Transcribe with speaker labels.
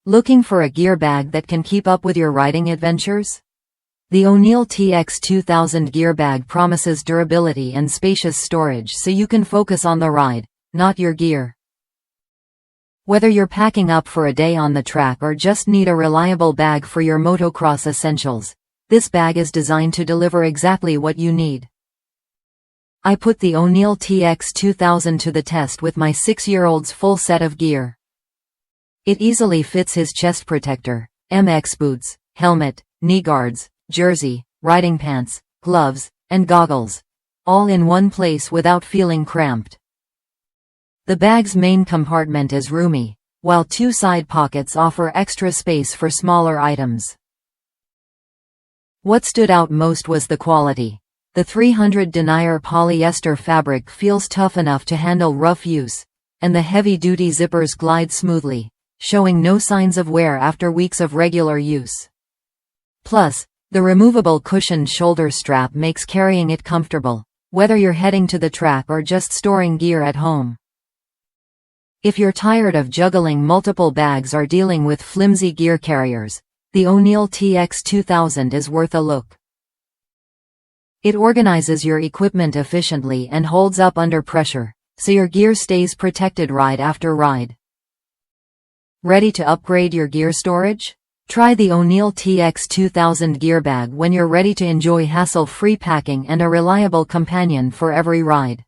Speaker 1: Looking for a gear bag that can keep up with your riding adventures? The O'Neal TX2000 gear bag promises durability and spacious storage so you can focus on the ride, not your gear. Whether you're packing up for a day on the track or just need a reliable bag for your motocross essentials, this bag is designed to deliver exactly what you need. I put the O'Neal TX2000 to the test with my 6-year-old's full set of gear. It easily fits his chest protector, MX boots, helmet, knee guards, jersey, riding pants, gloves, and goggles, all in one place without feeling cramped. The bag's main compartment is roomy, while 2 side pockets offer extra space for smaller items. What stood out most was the quality. The 300 denier polyester fabric feels tough enough to handle rough use, and the heavy-duty zippers glide smoothly, showing no signs of wear after weeks of regular use. Plus, the removable cushioned shoulder strap makes carrying it comfortable, whether you're heading to the track or just storing gear at home. If you're tired of juggling multiple bags or dealing with flimsy gear carriers, the O'Neal TX2000 is worth a look. It organizes your equipment efficiently and holds up under pressure, so your gear stays protected ride after ride. Ready to upgrade your gear storage? Try the O'Neal TX2000 gear bag when you're ready to enjoy hassle-free packing and a reliable companion for every ride.